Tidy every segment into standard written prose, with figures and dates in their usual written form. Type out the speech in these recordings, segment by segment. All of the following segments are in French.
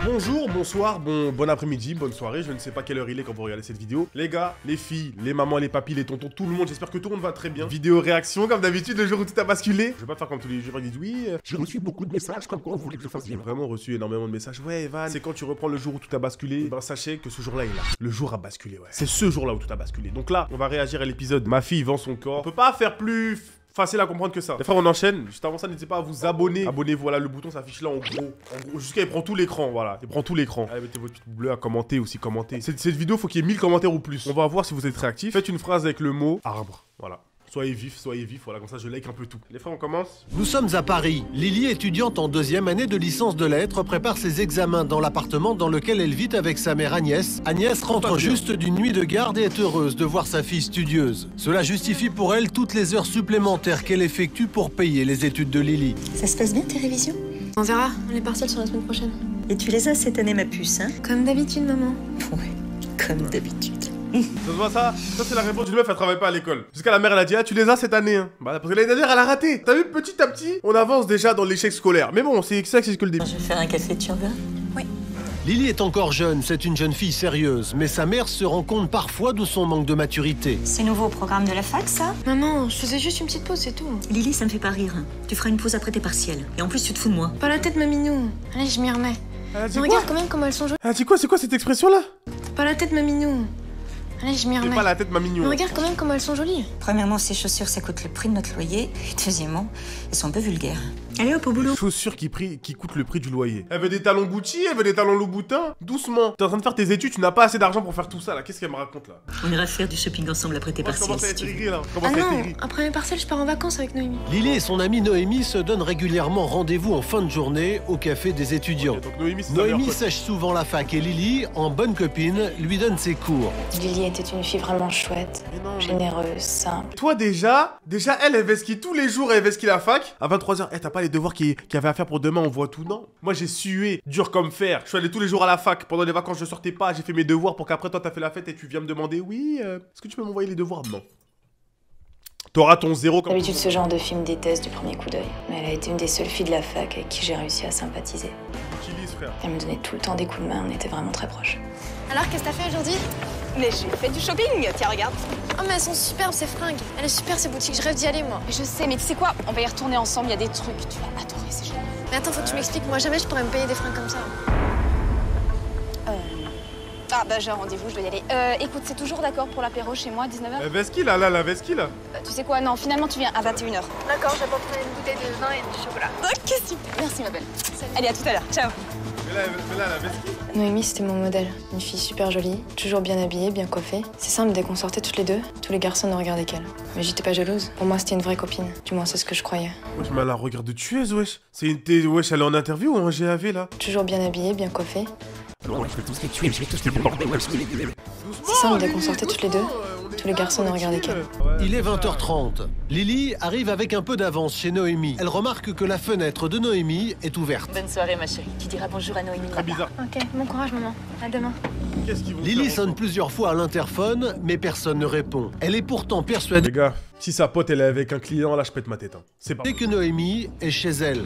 Bonjour, bonsoir, bon après-midi, bonne soirée, je ne sais pas quelle heure il est quand vous regardez cette vidéo. Les gars, les filles, les mamans, les papis, les tontons, tout le monde, j'espère que tout le monde va très bien. Vidéo réaction comme d'habitude, le jour où tout a basculé. Je vais pas faire comme tous les jours, ils disent oui, j'ai reçu beaucoup de messages, comme quoi vous voulez que je fasse. J'ai vraiment reçu énormément de messages. Ouais Evan, c'est quand tu reprends le jour où tout a basculé, ben sachez que ce jour-là est là. Le jour a basculé, ouais. C'est ce jour-là où tout a basculé. Donc là, on va réagir à l'épisode Ma fille vend son corps. On peut pas faire plus facile à comprendre que ça. Les frères, on enchaîne. Juste avant ça, n'hésitez pas à vous abonner. Abonnez-vous, voilà, le bouton s'affiche là en gros. Jusqu'à il prend tout l'écran, voilà. Il prend tout l'écran. Allez, mettez votre petite bleue à commenter aussi, commenter. Cette vidéo, faut qu'il y ait 1000 commentaires ou plus. On va voir si vous êtes réactifs. Faites une phrase avec le mot arbre, voilà. Soyez vif, voilà, comme ça je like un peu tout. Les frères, on commence. Nous sommes à Paris. Lily, étudiante en 2e année de licence de lettres, prépare ses examens dans l'appartement dans lequel elle vit avec sa mère Agnès. Agnès rentre juste d'une nuit de garde et est heureuse de voir sa fille studieuse. Cela justifie pour elle toutes les heures supplémentaires qu'elle effectue pour payer les études de Lily. Ça se passe bien tes révisions? On verra, les partiels sur la semaine prochaine. Et tu les as cette année ma puce, hein? Comme d'habitude, maman. Ouais, comme d'habitude. Ça se voit ça c'est la réponse d'une meuf, elle travaille pas à l'école. Jusqu'à la mère, elle a dit, ah tu les as cette année hein. Bah parce que l'année dernière elle a raté. T'as vu, petit à petit, on avance déjà dans l'échec scolaire. Mais bon, c'est ça, c'est que le début. Je vais faire un café, tu en veux? Oui. Lily est encore jeune, c'est une jeune fille sérieuse, mais sa mère se rend compte parfois de son manque de maturité. C'est nouveau au programme de la fac, ça? Maman, je faisais juste une petite pause, c'est tout. Lily, ça me fait pas rire. Tu feras une pause après tes partiels. Et en plus, tu te fous de moi. Pas la tête, maminou. Allez, je m'y remets. Mais regarde quand même comment elles sont jolies. Elle a dit quoi? C'est quoi cette expression là? Pas la tête, maminou. Allez, je m'y remets. Pas la tête, ma mignon. Mais regarde quand même comment elles sont jolies. Premièrement, ces chaussures, ça coûte le prix de notre loyer. Et deuxièmement, elles sont un peu vulgaires. Allez hop, au boulot. Chaussures qui coûtent le prix du loyer. Elle veut des talons Gucci, elle veut des talons Louboutin. Doucement. T'es en train de faire tes études, tu n'as pas assez d'argent pour faire tout ça là. Qu'est-ce qu'elle me raconte là? On ira faire du shopping ensemble après tes Moi, je partiels. commence à être aigri là. Ah non, après mes partiels, je pars en vacances avec Noémie. Lily et son amie Noémie se donnent régulièrement rendez-vous en fin de journée au café des étudiants. Okay, donc Noémie sèche souvent la fac et Lily, en bonne copine, lui donne ses cours. Lily était une fille vraiment chouette, généreuse, simple. Toi déjà, elle vesquille tous les jours, elle vesquille la fac. À 23h, t'as pas les devoirs qu'il y avait à faire pour demain, on voit tout, non? Moi j'ai sué, dur comme fer. Je suis allé tous les jours à la fac. Pendant les vacances, je sortais pas, j'ai fait mes devoirs pour qu'après toi t'as fait la fête et tu viens me demander, oui, est-ce que tu peux m'envoyer les devoirs? Non. T'auras ton zéro comme... D'habitude, ce genre de film déteste du premier coup d'œil. Mais elle a été une des seules filles de la fac avec qui j'ai réussi à sympathiser. Frère. Elle me donnait tout le temps des coups de main, on était vraiment très proches. Alors, qu'est-ce que t'as fait aujourd'hui? Mais j'ai fait du shopping, tiens, regarde. Oh, mais elles sont superbes, ces fringues. Elle est super, ces boutiques, je rêve d'y aller, moi. Je sais, mais tu sais quoi? On va y retourner ensemble, il y a des trucs, tu vas adorer, c'est génial. Mais attends, faut que tu m'expliques, moi jamais je pourrais me payer des fringues comme ça. Ah bah j'ai un rendez-vous, je dois y aller. Écoute, c'est toujours d'accord pour l'apéro chez moi, 19h? La vesquille là, la vesquille là. Tu sais quoi? Non, finalement tu viens à 21h. D'accord, j'apporterai une bouteille de vin et du chocolat. Ok, super. Merci ma belle. Salut. Allez, à tout à l'heure. Ciao. Mais là, la vesquille. Noémie, c'était mon modèle. Une fille super jolie, toujours bien habillée, bien coiffée. C'est simple, dès qu'on sortait toutes les deux, tous les garçons ne regardaient qu'elle. Mais j'étais pas jalouse. Pour moi, c'était une vraie copine. Du moins, c'est ce que je croyais. Wesh, mais elle a un regard de tueuse, wesh. Wesh, elle est en interview ou en GAV là? Toujours bien habillée, bien coiffée. C'est simple, dès qu'on sortait toutes les deux, tous les garçons ne regardaient qu'elle. Il est 20h30. Lily arrive avec un peu d'avance chez Noémie. Elle remarque que la fenêtre de Noémie est ouverte. Bonne soirée, ma chérie. Tu diras bonjour à Noémie. Très bizarre. Ok, bon courage, maman. À demain. Lily sonne plusieurs fois à l'interphone, mais personne ne répond. Elle est pourtant persuadée Les gars, si sa pote elle est avec un client, là je pète ma tête. Hein. C'est pas... que Noémie est chez elle.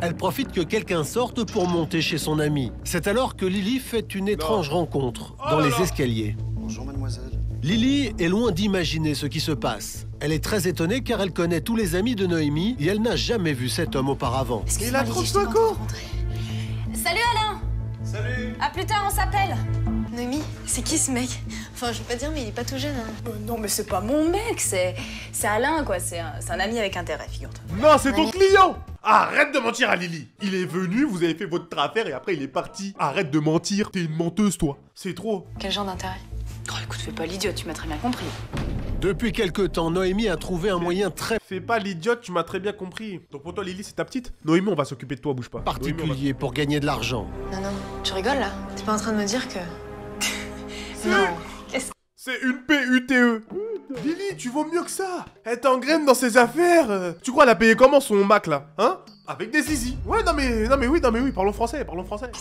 Elle profite que quelqu'un sorte pour monter chez son ami. C'est alors que Lily fait une étrange rencontre dans les escaliers. Bonjour mademoiselle. Lily est loin d'imaginer ce qui se passe. Elle est très étonnée car elle connaît tous les amis de Noémie et elle n'a jamais vu cet homme auparavant. Mais il a 35 ans. Salut Alain. Salut. À plus tard, on s'appelle. Noémie, c'est qui ce mec? Enfin, je veux pas dire, mais il est pas tout jeune. Hein. Non, mais c'est pas mon mec, c'est Alain, quoi. C'est un ami avec intérêt, figure-toi. Non, c'est ton client. Arrête de mentir à Lily. Il est venu, vous avez fait votre affaire et après il est parti. Arrête de mentir, t'es une menteuse toi. C'est trop. Quel genre d'intérêt? Oh, écoute, fais pas l'idiot, tu m'as très bien compris. Depuis quelque temps, Noémie a trouvé un moyen très Fais pas l'idiote, tu m'as très bien compris. Donc pour toi Lily c'est ta petite? Noémie on va s'occuper de toi, bouge pas. particulier pour gagner de l'argent. Non, tu rigoles là? T'es pas en train de me dire que... Non. C'est une PUTE. Lily, tu vaux mieux que ça. Elle t'engraine dans ses affaires. Tu crois elle a payé comment son Mac là? Hein? Avec des zizi. Ouais, non mais oui, parlons français.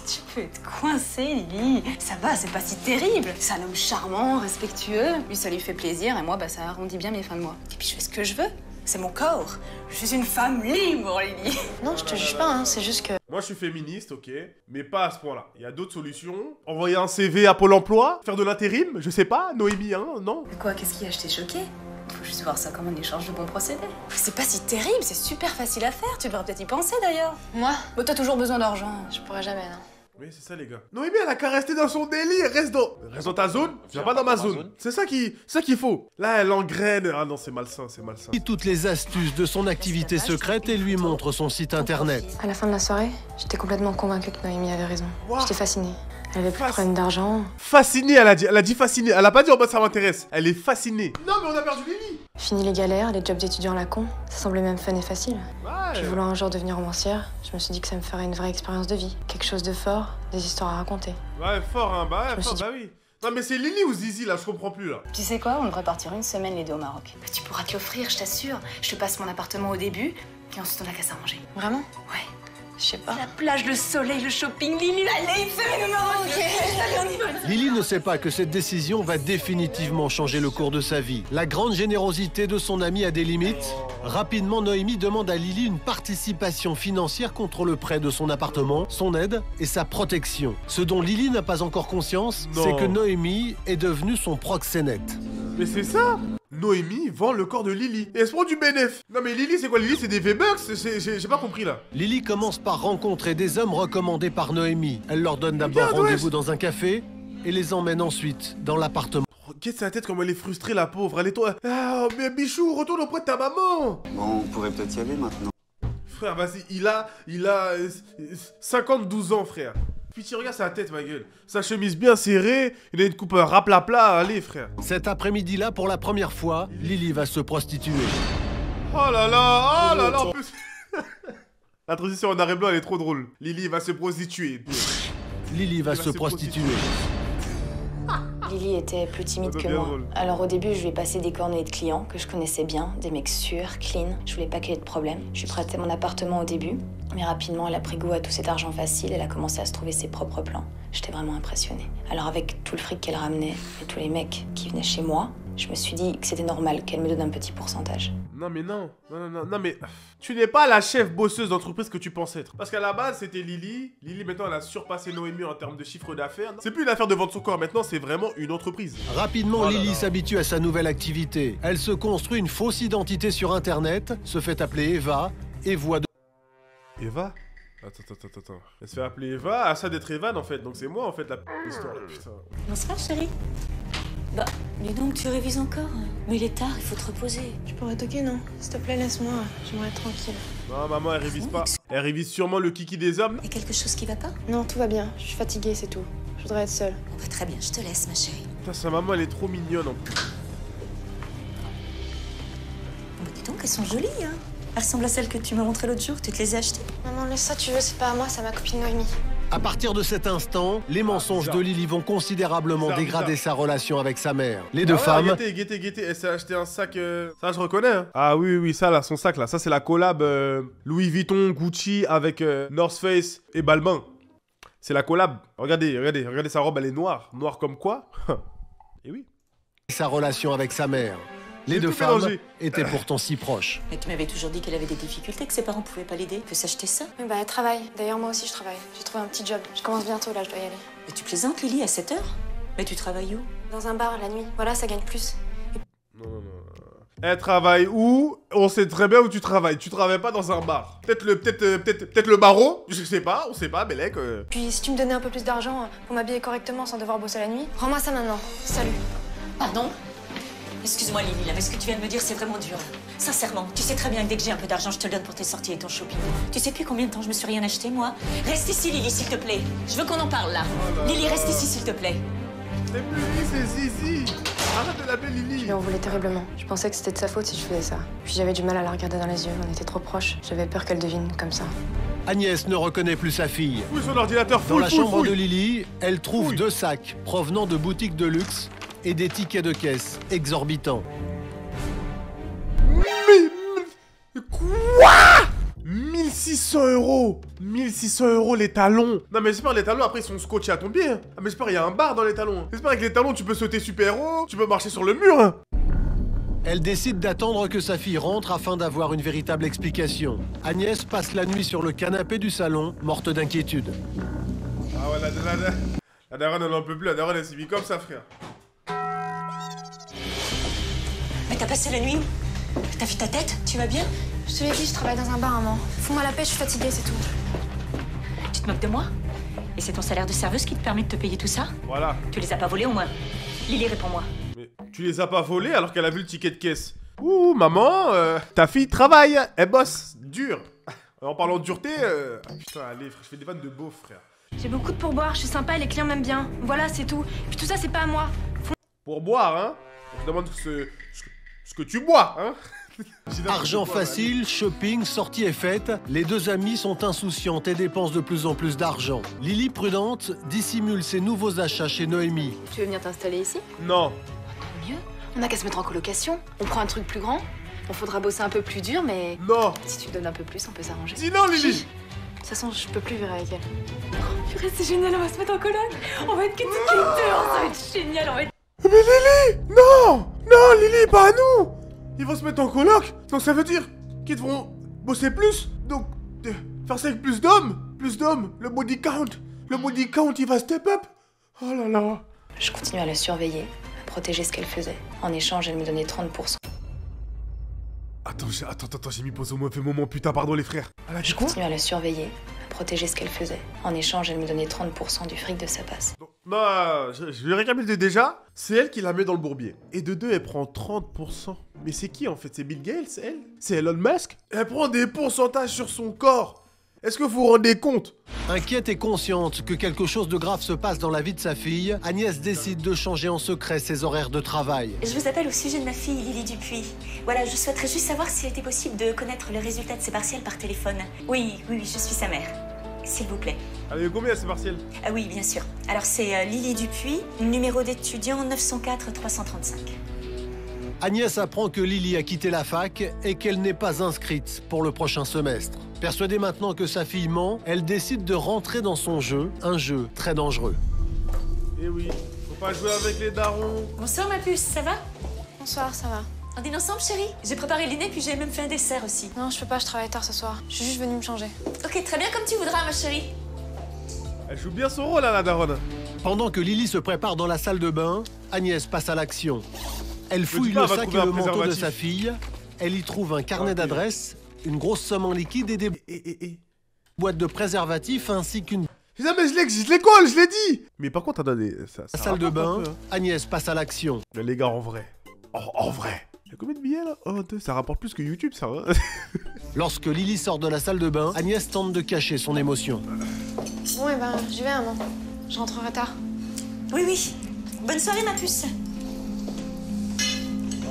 Tu peux être coincée, Lily. Ça va, c'est pas si terrible. C'est un homme charmant, respectueux. Lui, ça lui fait plaisir et moi, bah, ça arrondit bien mes fins de mois. Et puis, je fais ce que je veux. C'est mon corps. Je suis une femme libre, Lily. Non, je te juge pas, hein, c'est juste que... Moi, je suis féministe, ok, mais pas à ce point-là. Il y a d'autres solutions. Envoyer un CV à Pôle emploi, faire de l'intérim, je sais pas, Noémie, hein, non? Mais quoi, qu'est-ce qu'il y a? Je t'ai choqué? Faut juste voir ça comme un échange de bons procédés. C'est pas si terrible, c'est super facile à faire. Tu devrais peut-être y penser d'ailleurs. Moi, Bon, t'as toujours besoin d'argent. je pourrais jamais, non. Oui, c'est ça, les gars. Noémie, elle a qu'à rester dans son délire. Reste dans ta zone, viens pas dans ma zone. C'est ça qu'il faut. Là, elle engraine. Ah non, c'est malsain, c'est malsain. Toutes les astuces de son activité secrète et lui montre son site internet. À la fin de la soirée, j'étais complètement convaincue que Noémie avait raison. Wow. J'étais fascinée. Elle avait plus de problème d'argent. Fascinée, elle a dit fascinée. Elle a pas dit en mode ça m'intéresse. Elle est fascinée. Non, mais on a perdu Lily. Fini les galères, les jobs d'étudiants à la con. Ça semblait même fun et facile. Ouais. Puis voulant un jour devenir romancière, je me suis dit que ça me ferait une vraie expérience de vie. Quelque chose de fort, des histoires à raconter. Ouais, fort, hein. Bah Je me ouais, suis fort, dit- bah oui. Non, mais c'est Lily ou Zizi, là, je comprends plus, là. Tu sais quoi, on devrait partir une semaine les deux au Maroc. Tu pourras te l'offrir, je t'assure. Je te passe mon appartement au début, puis ensuite on a qu'à s'arranger. Vraiment? Ouais. Je sais pas. La plage, le soleil, le shopping, Lily, allez, fais le Maroc. Allez, on y va. Lily ne sait pas que cette décision va définitivement changer le cours de sa vie. La grande générosité de son ami a des limites. Rapidement, Noémie demande à Lily une participation financière contre le prêt de son appartement, son aide et sa protection. Ce dont Lily n'a pas encore conscience, Non. c'est que Noémie est devenue son proxénète. Mais c'est ça. Noémie vend le corps de Lily. Et elle se prend du bénéf. Non, mais Lily, c'est quoi? Lily, c'est des V-Bucks? J'ai pas compris, là. Lily commence par rencontrer des hommes recommandés par Noémie. Elle leur donne d'abord Regarde, rendez-vous wesh. dans un café et les emmène ensuite dans l'appartement. Regarde sa tête, comme elle est frustrée, la pauvre. Elle est toi. Ah, mais Bichou, retourne auprès de ta maman. Bon, on pourrait peut-être y aller maintenant. Frère, vas-y, il a 52 ans, frère. Puis tu regardes sa tête, ma gueule. Sa chemise bien serrée, il a une coupe raplapla. Allez, frère. Cet après-midi-là, pour la première fois, Lily va se prostituer. Oh là là, en plus. La transition en arrêt blanc, elle est trop drôle. Lily va se prostituer. Lily va va se se prostituer. Lily était plus timide Ça doit que bien moi. drôle. Alors au début, je lui ai passé des coordonnées de clients que je connaissais bien, des mecs sûrs, clean. Je voulais pas qu'il y ait de problème. Je lui prêtais mon appartement au début, mais rapidement, elle a pris goût à tout cet argent facile. Elle a commencé à se trouver ses propres plans. J'étais vraiment impressionnée. Alors avec tout le fric qu'elle ramenait et tous les mecs qui venaient chez moi, je me suis dit que c'était normal qu'elle me donne un petit pourcentage. Non, mais non. Non, mais tu n'es pas la chef bosseuse d'entreprise que tu penses être. Parce qu'à la base, c'était Lily. Lily, maintenant, elle a surpassé Noémie en termes de chiffre d'affaires. C'est plus une affaire de vendre son corps. Maintenant, c'est vraiment une entreprise. Rapidement, Oh là Lily là. s'habitue à sa nouvelle activité. Elle se construit une fausse identité sur Internet, se fait appeler Eva et voit de... Eva? Attends. Elle se fait appeler Eva, à ça d'être Evan en fait. Donc c'est moi en fait la histoire. Putain. Bonsoir, chérie. Bah, dis donc, tu révises encore. Mais il est tard, il faut te reposer. Tu pourrais toquer, non? S'il te plaît, laisse-moi. J'aimerais être tranquille. Non, maman, elle révise pas. Elle révise sûrement le kiki des hommes. Y a quelque chose qui va pas? Non, tout va bien. Je suis fatiguée, c'est tout. Je voudrais être seule. Bon, bah, très bien, je te laisse, ma chérie. Putain, sa maman, elle est trop mignonne en plus. Bon, bah, dis donc, elles sont jolies, hein. Elles ressemblent à celles que tu m'as montrées l'autre jour. Tu te les as achetées? Maman, laisse ça, tu veux, c'est pas à moi, c'est à ma copine Noémie. À partir de cet instant, les mensonges bizarre. de Lily vont considérablement Bizarre, dégrader bizarre. sa relation avec sa mère. Les deux Ah ouais, femmes Guettez. Elle s'est acheté un sac. Ça, je reconnais. Hein. Ah oui, ça là, son sac là. Ça, c'est la collab Louis Vuitton, Gucci avec North Face et Balmain. C'est la collab. Regardez, sa robe, elle est noire. Noire comme quoi? Et oui. sa relation avec sa mère. Les J'ai deux tout femmes mélangé. étaient pourtant si proches. Mais tu m'avais toujours dit qu'elle avait des difficultés, que ses parents pouvaient pas l'aider, que s'acheter ça. Oui, bah, elle travaille. D'ailleurs, moi aussi, je travaille. J'ai trouvé un petit job. Je commence bientôt, là, je dois y aller. Mais tu plaisantes, Lily, à 7h? Mais tu travailles où? Dans un bar, la nuit. Voilà, ça gagne plus. Non. Elle travaille où? On sait très bien où tu travailles. Tu travailles pas dans un bar. Peut-être le barreau. Je sais pas, on sait pas, Bélec. Puis, si tu me donnais un peu plus d'argent pour m'habiller correctement sans devoir bosser la nuit, rends-moi ça maintenant. Salut. Pardon? Excuse-moi, Lily, là, mais ce que tu viens de me dire, c'est vraiment dur. Sincèrement, tu sais très bien que dès que j'ai un peu d'argent, je te le donne pour tes sorties et ton shopping. Tu sais plus combien de temps je me suis rien acheté, moi? Reste ici, Lily, s'il te plaît. Je veux qu'on en parle, là. Lily, reste ici, s'il te plaît. C'est plus Lily, c'est Zizi. Arrête de l'appeler Je Lily. lui en voulais terriblement. Je pensais que c'était de sa faute si je faisais ça. Puis j'avais du mal à la regarder dans les yeux. On était trop proches. J'avais peur qu'elle devine comme ça. Agnès ne reconnaît plus sa fille. Fouille son ordinateur, Dans fouille, la fouille, chambre fouille. de Lily, elle trouve Fouille. 2 sacs provenant de boutiques de luxe et des tickets de caisse exorbitants. Quoi? 1600 euros. 1600 euros les talons. Non mais j'espère les talons après ils sont scotchés à ton pied. Hein. Ah mais j'espère il y a un bar dans les talons. J'espère avec les talons tu peux sauter super haut, tu peux marcher sur le mur. Hein. Elle décide d'attendre que sa fille rentre afin d'avoir une véritable explication. Agnès passe la nuit sur le canapé du salon, morte d'inquiétude. Ah ouais, la daronne, elle n'en peut plus. La daronne, elle s'est mis comme ça, frère. Mais t'as passé la nuit où? T'as vu ta tête? Tu vas bien? Je te l'ai dit, je travaille dans un bar, maman. Fous-moi la paix, je suis fatiguée, c'est tout. Tu te moques de moi? Et c'est ton salaire de serveuse qui te permet de te payer tout ça? Voilà. Tu les as pas volés au moins? Lily, réponds-moi. Mais tu les as pas volés alors qu'elle a vu le ticket de caisse. Ouh, maman, ta fille travaille, elle bosse, dur. En parlant de dureté, putain, allez, frère, je fais des vannes de beau, frère. J'ai beaucoup de pourboires, je suis sympa et les clients m'aiment bien. Voilà, c'est tout. Puis tout ça, c'est pas à moi. Pour boire, hein. On te demande ce que tu bois, hein. Argent facile, shopping, sortie et fête, les deux amies sont insouciantes et dépensent de plus en plus d'argent. Lily, prudente, dissimule ses nouveaux achats chez Noémie. Tu veux venir t'installer ici? Non. Tant mieux. On n'a qu'à se mettre en colocation. On prend un truc plus grand. On faudra bosser un peu plus dur, mais Non. si tu donnes un peu plus, on peut s'arranger. Dis non, Lily. De toute façon, je peux plus vivre avec elle. Purée, c'est génial, on va se mettre en coloc. On va être que toutes les deux, ça va être génial, on va être... Mais Lily, non. Non, Lily, pas à nous. Ils vont se mettre en coloc. Donc ça veut dire qu'ils devront bosser plus. Donc, faire ça avec plus d'hommes. Plus d'hommes. Le body count, il va step up. Oh là là. Je continue à la surveiller, à protéger ce qu'elle faisait. En échange, elle me donnait 30%. Attends, j'ai mis pause au mauvais moment, putain, pardon les frères. Elle a dit Je quoi? continue à la surveiller, à protéger ce qu'elle faisait. En échange, elle me donnait 30% du fric de sa passe. Non, je vais récapituler déjà. C'est elle qui la met dans le bourbier. Et de deux, elle prend 30%. Mais c'est qui en fait? C'est Bill Gates, elle? C'est Elon Musk? Elle prend des pourcentages sur son corps. Est-ce que vous vous rendez compte? Inquiète et consciente que quelque chose de grave se passe dans la vie de sa fille, Agnès décide de changer en secret ses horaires de travail. Je vous appelle au sujet de ma fille, Lily Dupuis. Voilà, je souhaiterais juste savoir s'il était possible de connaître le résultat de ses partiels par téléphone. Oui, je suis sa mère. S'il vous plaît. Allez, combien c'est partiel? Ah oui, bien sûr. Alors c'est Lily Dupuis, numéro d'étudiant 904 335. Agnès apprend que Lily a quitté la fac et qu'elle n'est pas inscrite pour le prochain semestre. Persuadée maintenant que sa fille ment, elle décide de rentrer dans son jeu, un jeu très dangereux. Eh oui, faut pas jouer avec les darons. Bonsoir ma puce, ça va? Bonsoir, ça va. On dîne ensemble chérie? J'ai préparé le dîner puis j'ai même fait un dessert aussi. Non, je peux pas, je travaille tard ce soir. Je suis juste venue me changer. Ok, très bien comme tu voudras ma chérie. Elle joue bien son rôle, hein, la daronne. Pendant que Lily se prépare dans la salle de bain, Agnès passe à l'action. Elle fouille dis pas, le elle va sac et trouver un le manteau de préservatif. sa fille. Elle y trouve un carnet Ok. d'adresses, une grosse somme en liquide et des boîtes de préservatifs ainsi qu'une Putain, mais je l'ai colle, je l'ai dit. Mais par contre, attendez, ça salle de rapporte un bain. peu, hein. Agnès passe à l'action. Mais les gars, en vrai. En vrai. Il y a combien de billets là? Oh, deux, ça rapporte plus que YouTube, ça va. Lorsque Lily sort de la salle de bain, Agnès tente de cacher son émotion. Bon, et ben, j'y vais, maman. Je rentrerai tard. Oui. Bonne soirée ma puce.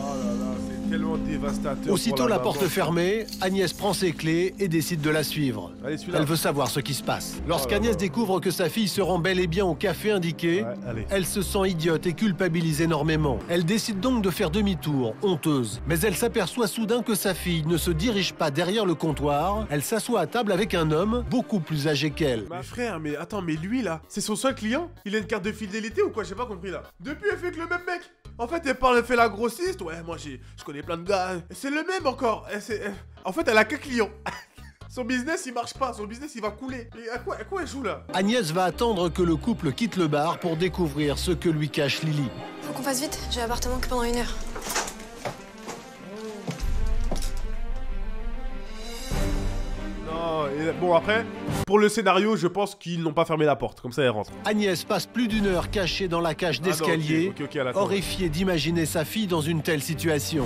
Oh là là, c'est tellement dévastateur. Aussitôt pour la maman. porte fermée, Agnès prend ses clés et décide de la suivre. Allez, celui-là. Elle veut savoir ce qui se passe. Oh Lorsqu'Agnès là là. découvre que sa fille se rend bel et bien au café indiqué, Ouais, allez. elle se sent idiote et culpabilise énormément. Elle décide donc de faire demi-tour, honteuse. Mais elle s'aperçoit soudain que sa fille ne se dirige pas derrière le comptoir. Elle s'assoit à table avec un homme beaucoup plus âgé qu'elle. Ma frère, mais attends, mais lui là, c'est son seul client? Il a une carte de fidélité ou quoi? J'ai pas compris là. Depuis, elle fait que le même mec. En fait, elle fait la grossiste. Ouais, moi je connais plein de gars. C'est le même encore. En fait, elle a qu'un client. Son business il marche pas, son business il va couler. Et à quoi elle joue là? Agnès va attendre que le couple quitte le bar pour découvrir ce que lui cache Lily. Faut qu'on fasse vite, j'ai l'appartement que pendant 1 heure. Non, et bon après, pour le scénario, je pense qu'ils n'ont pas fermé la porte. Comme ça, elle rentre. Agnès passe plus d'1 heure cachée dans la cage Ah non, d'escalier, ok, elle attend. horrifiée d'imaginer sa fille dans une telle situation.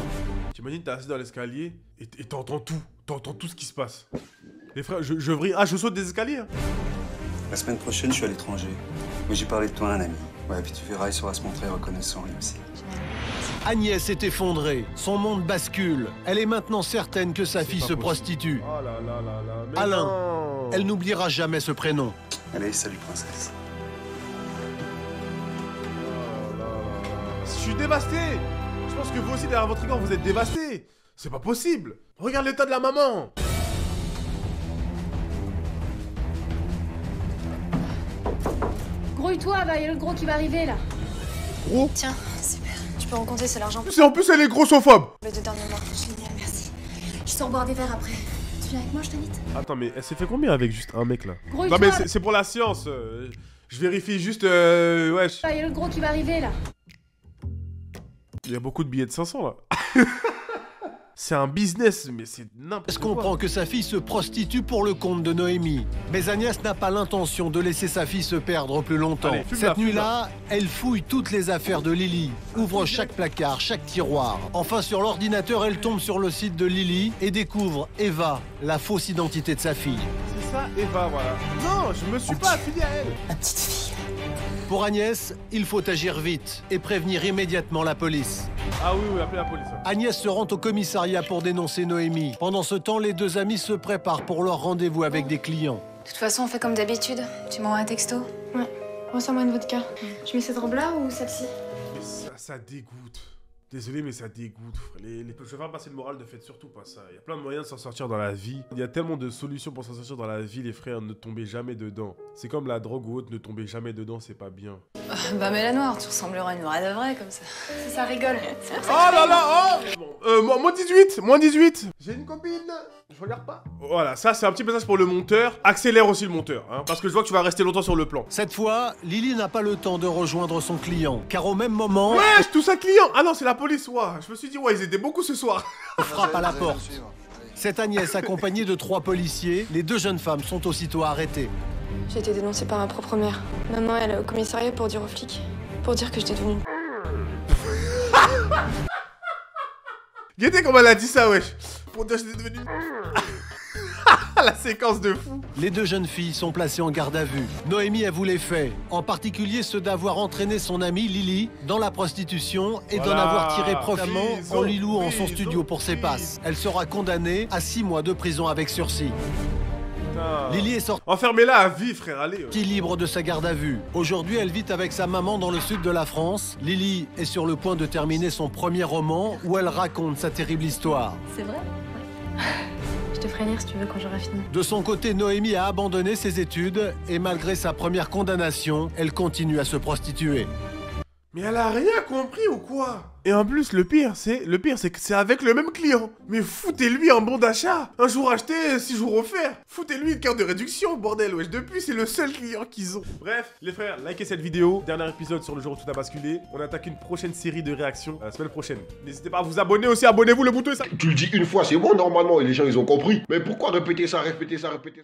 T'imagines, t'es assis dans l'escalier et t'entends tout. T'entends tout ce qui se passe. Les frères, je vrille. Ah, je saute des escaliers. Hein. La semaine prochaine, je suis à l'étranger. Mais j'ai parlé de toi à un ami. Ouais, puis tu verras, il saura se montrer reconnaissant lui aussi. Agnès est effondrée, son monde bascule. Elle est maintenant certaine que sa fille pas se possible. prostitue. Oh là là là là. Mais Alain, non. elle n'oubliera jamais ce prénom. Allez, salut princesse. Oh là là là. Je suis dévasté. Je pense que vous aussi derrière votre écran vous êtes dévasté. C'est pas possible. Regarde l'état de la maman. Grouille-toi, va, y a l'autre gros qui va arriver là. Gros. Tiens, super. Tu peux en compter, c'est l'argent. En plus, elle est grossophobe. Les 2 derniers mois. Génial, merci. Je sors boire des verres après. Tu viens avec moi, je t'invite? Attends, mais elle s'est fait combien avec juste un mec là? Gros, Non, mais c'est pour la science. Je vérifie juste. Wesh. Il y a l'autre gros qui va arriver là. Il y a beaucoup de billets de 500 là. C'est un business, mais c'est n'importe Agnès quoi. comprend que sa fille se prostitue pour le compte de Noémie. Mais Agnès n'a pas l'intention de laisser sa fille se perdre plus longtemps. Allez, fume-la, Cette nuit-là, elle fouille toutes les affaires de Lily, ouvre chaque placard, chaque tiroir. Enfin, sur l'ordinateur, elle tombe sur le site de Lily et découvre Eva, la fausse identité de sa fille. C'est ça, Eva, voilà. Non, je me suis pas affilié à elle. Ma petite fille. Pour Agnès, il faut agir vite et prévenir immédiatement la police. Ah oui, appelez la police. Agnès se rend au commissariat pour dénoncer Noémie. Pendant ce temps, les deux amis se préparent pour leur rendez-vous avec des clients. De toute façon, on fait comme d'habitude. Tu m'envoies un texto? Ouais. Ressens-moi une vodka. Tu mets cette robe-là ou celle-ci? Ça dégoûte. Désolé, mais ça dégoûte, frère. Je vais pas passer le moral, ne faites surtout pas ça. Il y a plein de moyens de s'en sortir dans la vie. Il y a tellement de solutions pour s'en sortir dans la vie, les frères. Ne tombez jamais dedans. C'est comme la drogue ou autre, ne tombez jamais dedans, c'est pas bien. Bah mets la noire, tu ressembleras à une vraie de vraie comme ça. Ça rigole. Oh là là, oh moins 18, moins 18. J'ai une copine, je regarde pas. Voilà, ça c'est un petit message pour le monteur. Accélère aussi le monteur, hein, parce que je vois que tu vas rester longtemps sur le plan. Cette fois, Lily n'a pas le temps de rejoindre son client, car au même moment, Wesh, tout ça client. Ah non, c'est la police, ouah. Je me suis dit, ouais, ils étaient beaucoup ce soir. on frappe à la porte. C'est Agnès accompagnée de 3 policiers. Les 2 jeunes femmes sont aussitôt arrêtées. J'ai été dénoncée par ma propre mère. Maman, elle est au commissariat pour dire aux flics. Pour dire que j'étais devenue... Guettez comment elle a dit ça, wesh. Pour dire que j'étais devenu... La séquence de fou. Les 2 jeunes filles sont placées en garde à vue. Noémie avoue les faits, en particulier ceux d'avoir entraîné son amie Lily dans la prostitution et d'en Voilà. avoir tiré profit en lui louant son Prison, studio pour ses passes. Elle sera condamnée à 6 mois de prison avec sursis. Putain. Lily est sortie Enfermez-la à vie, frère, allez. Ouais. libre de sa garde à vue. Aujourd'hui, elle vit avec sa maman dans le sud de la France. Lily est sur le point de terminer son premier roman où elle raconte sa terrible histoire. C'est vrai? Je te ferai lire si tu veux quand j'aurai fini. De son côté, Noémie a abandonné ses études et malgré sa première condamnation, elle continue à se prostituer. Mais elle a rien compris ou quoi? Et en plus, le pire, c'est que c'est avec le même client. Mais foutez-lui un bon d'achat. Un jour acheté, 6 jours offert. Foutez-lui une carte de réduction, bordel, wesh. Depuis, c'est le seul client qu'ils ont. Bref, les frères, likez cette vidéo. Dernier épisode sur le jour où tout a basculé. On attaque une prochaine série de réactions la semaine prochaine. N'hésitez pas à vous abonner aussi. Abonnez-vous, le bouton est ça. Tu le dis une fois, c'est bon normalement, et les gens ils ont compris. Mais pourquoi répéter ça, répéter ça, répéter ça?